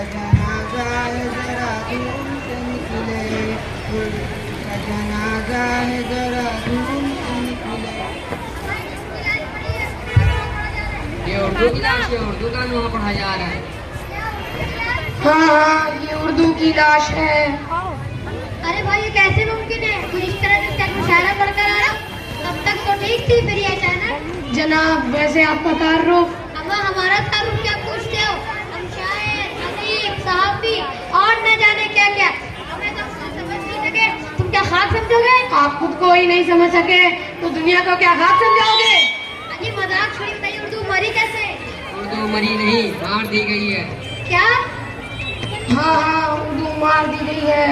जनाजा है जरा धूम से निकले, उर्दू का जनाजा है जरा धूम से निकले। ये उर्दू की लाश है, उर्दू का वहाँ पढ़ा जा रहा है। हाँ, ये उर्दू की लाश है। अरे भाई ये कैसे मुमकिन है? कुछ इस तरह से तक मुशायरा पढ़कर आ रहा, तब तक तो ठीक थी, फिर ये अचानक। जनाब वैसे आपका तारुफ? अब हमारा तारुफ क्या पूछते हो? हम शायर, अदीब, सहाफी और न जाने क्या क्या। हमें तो समझ नहीं सके, तुम क्या खाक समझोगे? आप खुद को ही नहीं समझ सके तो दुनिया को क्या खाक समझाओगे? अजी मजाक छोड़ी, बताइए उर्दू मरी कैसे? उर्दू मरी नहीं, मार दी गई है। क्या? हाँ, उर्दू मार दी गई है।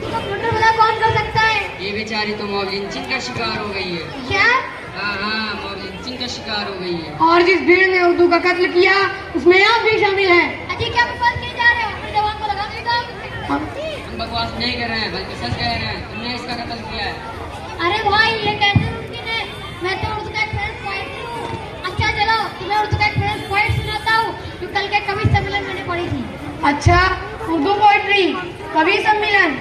कंप्यूटर वाला कौन कर सकता है? ये बेचारी तो मॉब लिंचिंग का शिकार हो गई है। क्या? हाँ, मॉब लिंचिंग का शिकार हो गई है। और जिस भीड़ ने उर्दू का कत्ल किया उसमें आप भी शामिल हैं। अजी क्या बकवास किए जा रहे हो? अपनी जवान को लगा देगा। हम बकवास नहीं कर रहे हैं, बल्कि सच कह रहे हैं, तुमने इसका कत्ल किया है। अरे भाई ये कैसे मुमकिन है? मैं तो उर्दू का एक फेमस पोएट हूँ। अच्छा चलो तुम्हें उर्दू का एक फेमस पोएट सुनाता हूँ जो कल के कवि सम्मेलन मैंने पढ़ी थी। अच्छा, उर्दू पोएट्री, कवि सम्मेलन।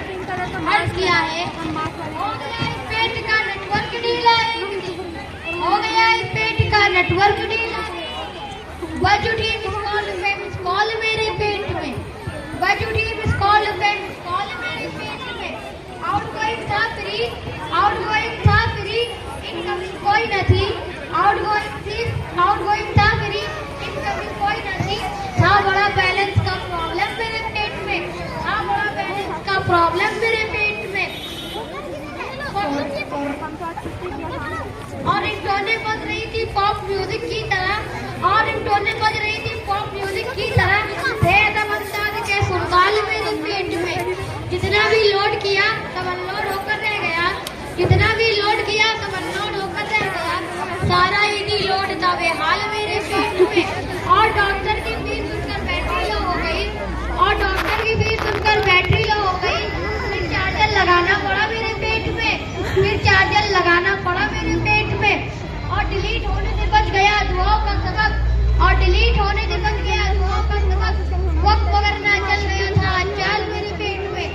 अर्ज किया है, हो गया इस पेट का नेटवर्क ढीला है, हो गया इस पेट का नेटवर्क ढीला है, बज उठी मिस कॉल मेरे पेट में, बज उठी मिस कॉल मेरे पेट में, आउटगोइंग था फ्री, इनकमिंग कोई न थी, आउटगोइंग था फ्री, इनकमिंग कोई न थी, था बड़ा बैलेंस का प्रॉब्लम मेरे पेट में, था बड़ा बैलेंस का प्रॉब्लम मेरे पेट में। और रिंगटोने बज रही थी पॉप म्यूजिक की तरह, और रिंगटोने बज रही थी पॉप म्यूजिक की तरह, थे एकदम अंदाज के सुरताल मेरे पेट में, जितना भी लोड किया तब अनलोड होकर रह गया, जितना भी लोड किया तब अनलोड होकर रह गया, सारा ही लोड था बेहाल मेरे पेट में। और डॉक्टर की फीस सुनकर बैटरी लो हो गई, और डॉक्टर की फीस सुनकर बैटरी लो हो गई, फिर चार्जर लगाना पड़ा मेरे पेट में, फिर चार्जर लगाना पड़ा मेरे पेट में, और डिलीट होने से बच गया दुआओं का सबक, और डिलीट होने से बच गया दुआओं का सबक, वक्त मगर ना चल गया था चाल मेरे पेट में,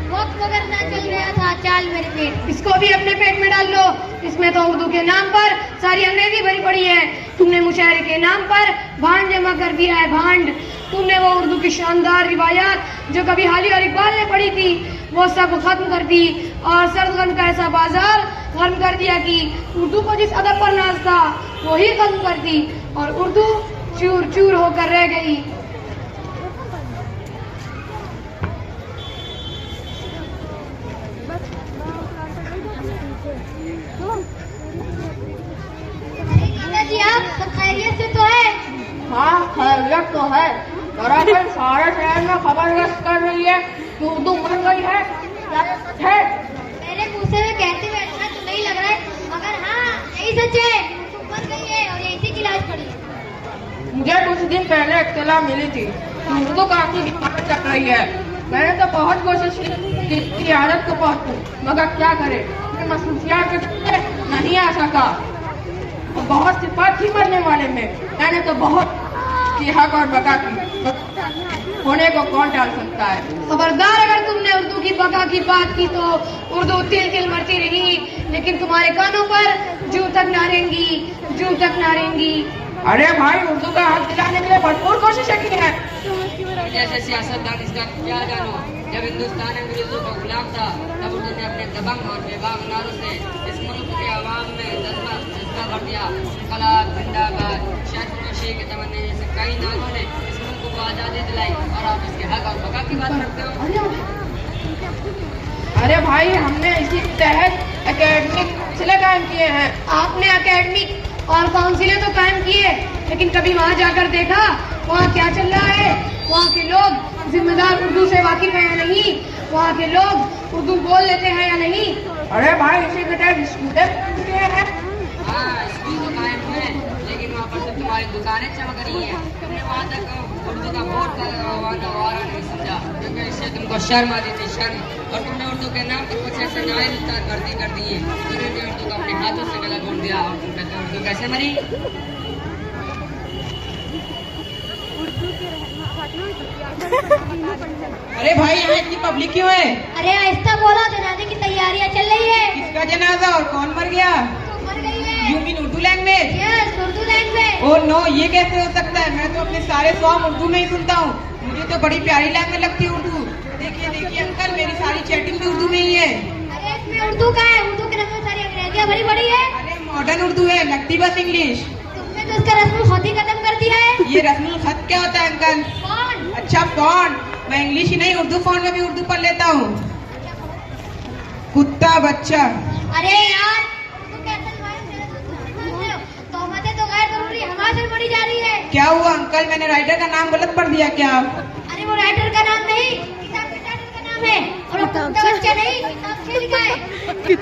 वक्त मगर ना चल गया था चाल मेरे पेट। इसको भी अपने पेट में डाल लो, इसमें तो उर्दू के नाम पर सारी अंग्रेजी भरी पड़ी है। तुमने मुशायरे के नाम पर भांड जमा कर दिया है, भांड। तुमने वो उर्दू की शानदार रिवायात जो कभी हाली और इकबाल ने पढ़ी थी वो सब खत्म कर दी, और सरगन का ऐसा बाजार गर्म कर दिया कि उर्दू को जिस अदब पर नाज था वही खत्म कर दी, और उर्दू चूर चूर होकर रह गई। जी आप सब खैरियत से तो है? हाँ, खैरियत तो है। दरअसल सारे शहर में खबर रस कर रही है कि उर्दू मर गई है। क्या सच है? मेरे मुंह से कहते हुए अच्छा तो नहीं लग रहा है, मगर हाँ यही सच है, उर्दू मर गई है और इसी की लाश पड़ी है। मुझे कुछ दिन पहले इत्तला मिली थी कि उर्दू काफी हिफाजत चल रही है। मैंने तो बहुत कोशिश की कि इसकी आदत को पहुंचूं, मगर क्या करे, मसरूफियात के चलते नहीं आ सका। बहुत सिफात थी मरने वाले में, मैंने तो बहुत की हक और बका की, होने को कौन टाल सकता है। खबरदार अगर तुमने उर्दू की बका की बात की तो उर्दू तिल तिल मरती रही, लेकिन तुम्हारे कानों पर जू तक ना रहेंगी, जू तक ना रहेंगी। अरे भाई, उर्दू का हक दिलाने के लिए भरपूर कोशिशें की है। जैसे सियासतदान इसका क्या जानो, जब हिंदुस्तान अंग्रेजों का गुलाम था तब उर्दू ने अपने दबंग और बेबाक नारों से इस मुल्क के आवाम में जज्बा भर दिया। इनकलाब जिंदाबाद, शाह के तमन्ने जैसे कई नारों ने इस मुल्क को आज़ादी दिलाई, और आप इसके हक और बका की बात करते हो। अरे भाई, हमने इसी के तहत एकेडमिक सिले कायम किए हैं। आपने एकेडमिक और काउंसिलें तो कायम किए, लेकिन कभी वहाँ जाकर देखा वहाँ क्या चल रहा है? वहाँ के लोग जिम्मेदार उर्दू से वाकिफ है या नहीं? वहाँ के लोग उर्दू बोल लेते हैं या नहीं? अरे भाई, इसी के तहत स्कूल हैं। हाँ, स्कूल तो कायम हुए, लेकिन वहाँ पर तो तुम्हारी दुकानें चमक रही हैं। तुमने वहाँ तक उर्दू का बोर्ड वारा नहीं समझा, क्योंकि इससे तुमको शर्म आती थी, शर्म। और तुमने उर्दू के नाम पर कुछ ऐसे नाइल भर्ती कर दिए, जिन्होंने उर्दू को अपने हाथों से गला घोट दिया। और तुम कहते हो उर्दू कैसे मरी? अरे भाई यहाँ इतनी पब्लिक क्यों है? अरे आहिस्ता बोलो, जनाजे की तैयारियां चल रही है। किसका जनाजा और कौन मर गया? मर गई है। You mean Urdu language? Yes, Urdu language. Oh no, ये कैसे हो सकता है? मैं तो अपने सारे सॉन्ग उर्दू में ही सुनता हूँ। मुझे तो बड़ी प्यारी लैंग्वेज लगती है उर्दू। देखिए देखिए अंकल, मेरी सारी चैटिंग भी उर्दू में ही है। अरे इसमें उर्दू का है, उर्दू के रस्म सारी अंग्रेजियां भरी पड़ी है। अरे मॉडर्न उर्दू है, लगती बस इंग्लिश। तुमने तो इसका रस्म खुद ही खत्म कर दिया है। ये रस्मुल खत क्या होता है अंकल? कौन? अच्छा फॉन्ट। मैं इंग्लिश ही नहीं उर्दू फॉन्ट में भी उर्दू पढ़ लेता हूँ। कुत्ता बच्चा। अरे यार, उर्दू के असल मायने मेरे को तुम समझते हो? तोहमतें तो गैर जरूरी हवा से पड़ी जा रही है। क्या हुआ अंकल, मैंने राइटर का नाम गलत पढ़ दिया क्या? अरे वो राइटर का नाम नहीं, किताब के टाइटल का नाम है। और वो कुत्ता बच्चा नहीं, किताब से लिखा है। इसी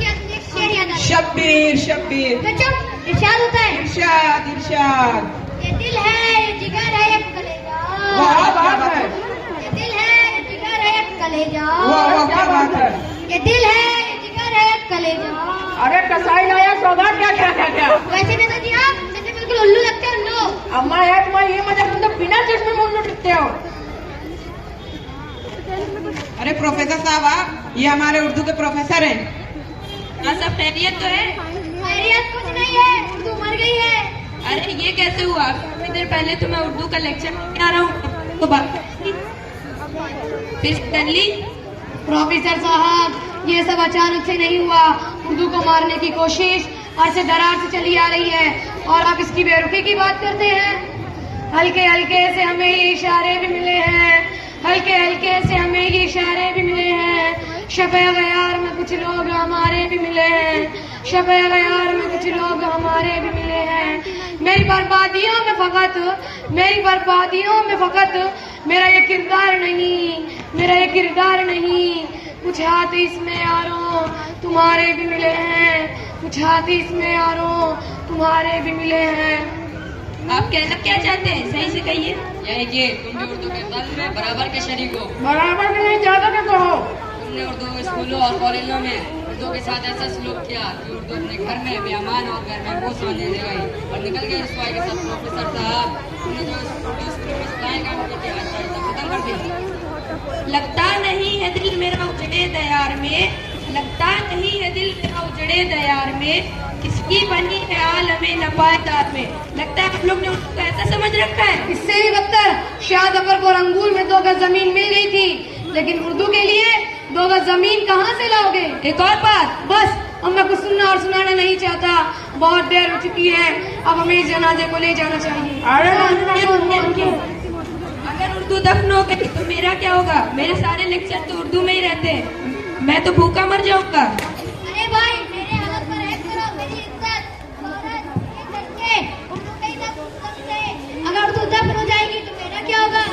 असली एक शेर याद आता है। शब्बीर शब्बीर। तो चुप, इरशाद होता है। इरशाद इरशाद। ये दिल है, ये जिगर है, ये कलेजा। वाह वाह है। ये दिल है, ये जिगर है, ये कलेजा। वाह वाह क्या बात है। ये दिल है, ये जिगर है, ये कलेजा। अरे कसाई लाया सौगात क्या क्या क्या क्या? वैसे नहीं जी आप, जैसे बिल्कुल उल्लू लगते हैं उल्लू। अम्मा यार तुम्हारी ये मजाक, तुम तो बिना चश्मे में उल्लू टिकते हो। अरे प्रोफेसर साहब आप, ये हमारे उर्दू के प्रोफेसर हैं। हाँ सब खैरियत तो है। खैरियत कुछ नहीं है, उर्दू मर गई है। अरे ये कैसे हुआ? थोड़ी देर पहले तो मैं उर्दू का लेक्चर लेके आ रहा हूँ तो बात फिर सडनली। प्रोफेसर साहब, ये सब अचानक से नहीं हुआ। उर्दू को मारने की कोशिश अरसे दरार से चली आ रही है और आप इसकी बेरुखी की बात करते हैं। हल्के हल्के से हमें ये इशारे भी मिले हैं, हल्के हल्के से हमें ये इशारे भी मिले हैं। शब-ए गयार में कुछ लोग हमारे भी मिले हैं, शब-ए गयार में कुछ लोग हमारे भी मिले हैं। मेरी बर्बादियों में फकत मेरा ये किरदार नहीं, मेरा ये किरदार नहीं। कुछ हाथ इसमें यारों तुम्हारे भी मिले हैं, कुछ हाथ इसमें यारों तुम्हारे भी मिले हैं। आप कहना क्या चाहते हैं, सही से कहिए। यही कि तुम भी उर्दू के फल में बराबर के शरीक हो। बराबर के नहीं, ज्यादा के तो हो। तुमने उर्दू स्कूलों और कॉलेजों में उर्दू के साथ ऐसा सलूक किया कि उर्दू अपने घर में बेईमान और घर में बोझ समझने लग गई और निकल गए रसवाई के साथ। प्रोफेसर साहब, तुमने जो उर्दू स्कूल में सिखाएगा उनकी आज खत्म कर दी। लगता नहीं है दिल मेरा उजड़े दयार में, लगता नहीं है दिल मेरा उजड़े दयार में, किसकी बनी है आलमे नपायदार में। लगता है आप लोग ने उर्दू ऐसा समझ रखा है। इससे भी बदतर, शाह जफर को रंगून में 2 गज जमीन मिल गई थी, लेकिन उर्दू के लिए 2 गज जमीन कहाँ से लाओगे? एक और बात, बस अब मैं कुछ सुनना और सुनाना नहीं चाहता, बहुत देर हो चुकी है, अब हमें इस जनाजे को ले जाना चाहिए। अगर उर्दू दफन हो गई तो मेरा क्या होगा? मेरे सारे लेक्चर तो उर्दू में ही रहते हैं, मैं तो भूखा मर जाऊंगा। अरे भाई, मेरे हालत पर रहम करो, मेरी इज्जत औरत ये करके उर्दू का ही दफन करते। अगर उर्दू दफन हो जाएगी तो मेरा क्या होगा?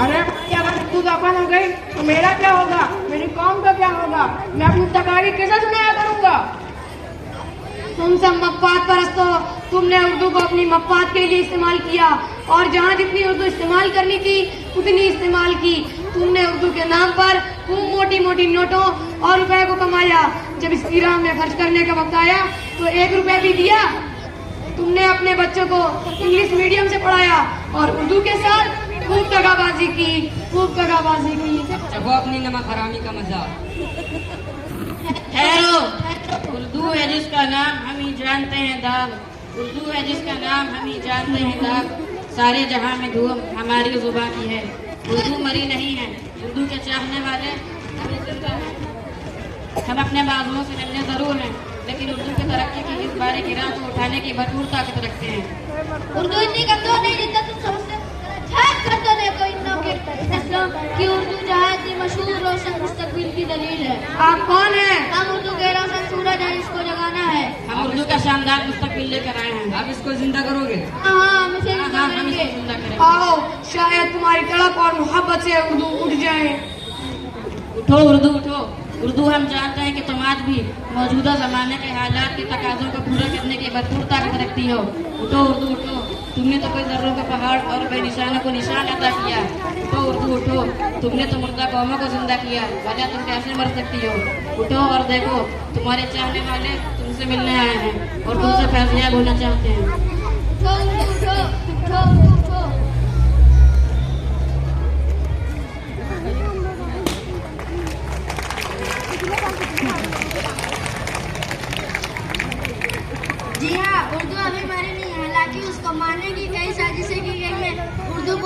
अरे भाई, अगर तू दफन हो गई तो मेरा क्या होगा? मेरी कौम का क्या होगा? मैं अपनी तकारीर कैसे सुनाया करूंगा? तुम सब मफाद परस्त हो, तुमने उर्दू को अपनी मफाद के लिए इस्तेमाल किया और जहाँ जितनी उर्दू इस्तेमाल करनी थी उतनी इस्तेमाल की। तुमने उर्दू के नाम पर खूब मोटी मोटी नोटों और रुपए को कमाया। जब इस्तीराम में खर्च करने का वक्त आया तो 1 रुपया भी दिया। तुमने अपने बच्चों को इंग्लिश मीडियम से पढ़ाया और उर्दू के साथ खूब दगाबाजी की, खूब दगाबाजी की। जब वो अपनी नमक हरामी का मजा। ठहरो, उर्दू है जिसका नाम हम ही जानते हैं दाग, उर्दू है जिसका नाम हम ही जानते हैं दाग, सारे जहां में धूम हमारी जुबान की है। उर्दू मरी नहीं है, उर्दू के चाहने वाले अभी जिंदा हैं। हम अपने बाजुओं से मिलने जरूर हैं, लेकिन उर्दू की तरक्की की इस बारे की राह को उठाने की भरपूर ताकत रखते हैं। उर्दू इतनी कमजोर नहीं जितना तुम समझते हो। झाँक कर तो देखो इन लोगों के नस्लों की उर्दू जहाँ इतनी मशहूर रोशन मुस्तकबिल की दलील है। आप कौन हैं? हम उर्दू के रोशन सूरज है, इसको जगाना है। हम उर्दू का शानदार मुस्तकबिल लेकर आए हैं। आप इसको जिंदा करोगे? हाँ, हम इसे हाँ, जिंदा हम करेंगे। इसको जिंदा करेंगे। आओ, शायद तुम्हारी तड़प और मोहब्बत से उर्दू उठ जाए। उठो उर्दू, उठो। उर्दू हम जानते हैं कि तुम आज भी मौजूदा जमाने के हालात के तकाजों को पूरा करने की भरपूर ताकत रखती हो। उठो उर्दू, उठो। तुमने तो कोई जर्रों का पहाड़ और बेनिशानों को निशान अदा किया। उठो उर्दू, उठो। तुमने तो मुर्दा कौमों को जिंदा किया, वजह तुम कैसे मर सकती हो? उठो और देखो, तुम्हारे चाहने वाले तुमसे मिलने आए हैं और तुमसे फैसयाब होना चाहते हैं। उठो, उठो, उठो, उठो।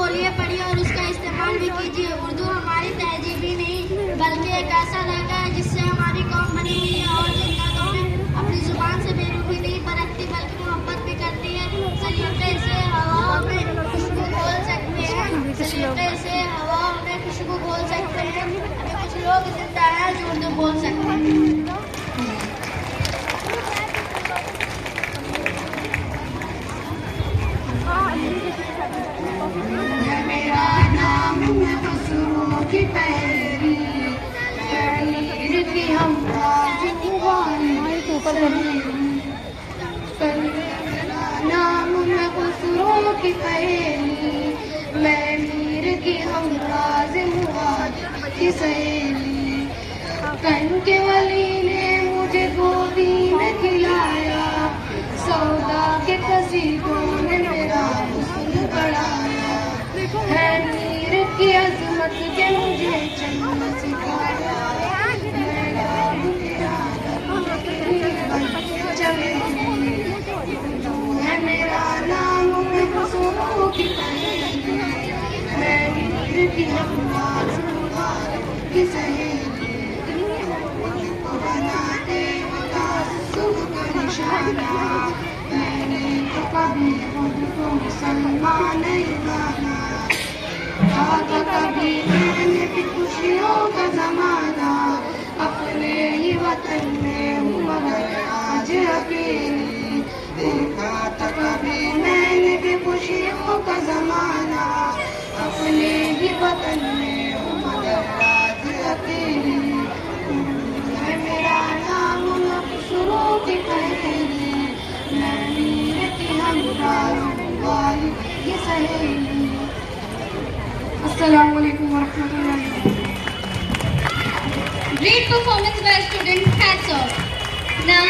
बोलिए, पढ़िए और उसका इस्तेमाल भी कीजिए। उर्दू हमारी तहजीब ही नहीं बल्कि एक ऐसा लहजा है जिससे हमारी कौम बनी हुई है और जिनका कौम अपनी जुबान से बेरुखी नहीं बरतती बल्कि मोहब्बत भी करती है। सलीके से हवाओं में खुशबू घोल सकते हैं, सलीके से हवाओं में खुशबू घोल सकते हैं। अभी कुछ लोग जिंदा हैं जो उर्दू बोल सकते हैं। मेरा नाम है खुशबू की पहली तहरीर की हम नाम है खुशबू की पहली मैं मीर की हम की सहेली। कन के वली ने मुझे गोदी में खिलाया, सौदा के कसीदों ने मेरा हुस्न बढ़ाया। है मीर की अजमत के मुझे चंद सिखाया, है मेरा नाम है खुशबू की पहली मैं मीर की आवाज़ की सहेली। बनाते का निशाना मैंने तो कभी खुद को मुसलमान नहीं माना। था कभी मैंने भी खुशियों का जमाना, अपने ही वतन में हूँ मगर आज अकेली। देखा था कभी मैंने भी खुशियों का जमाना, अपने ही वतन में हूँ मगर आज अकेली। मेरा नाम शुरू की पहली मैं मीर की हमराज़ की सहेली। अस्सलाम वालेकुम वरहमतुल्लाहि। Great performance by students. Hats off. Now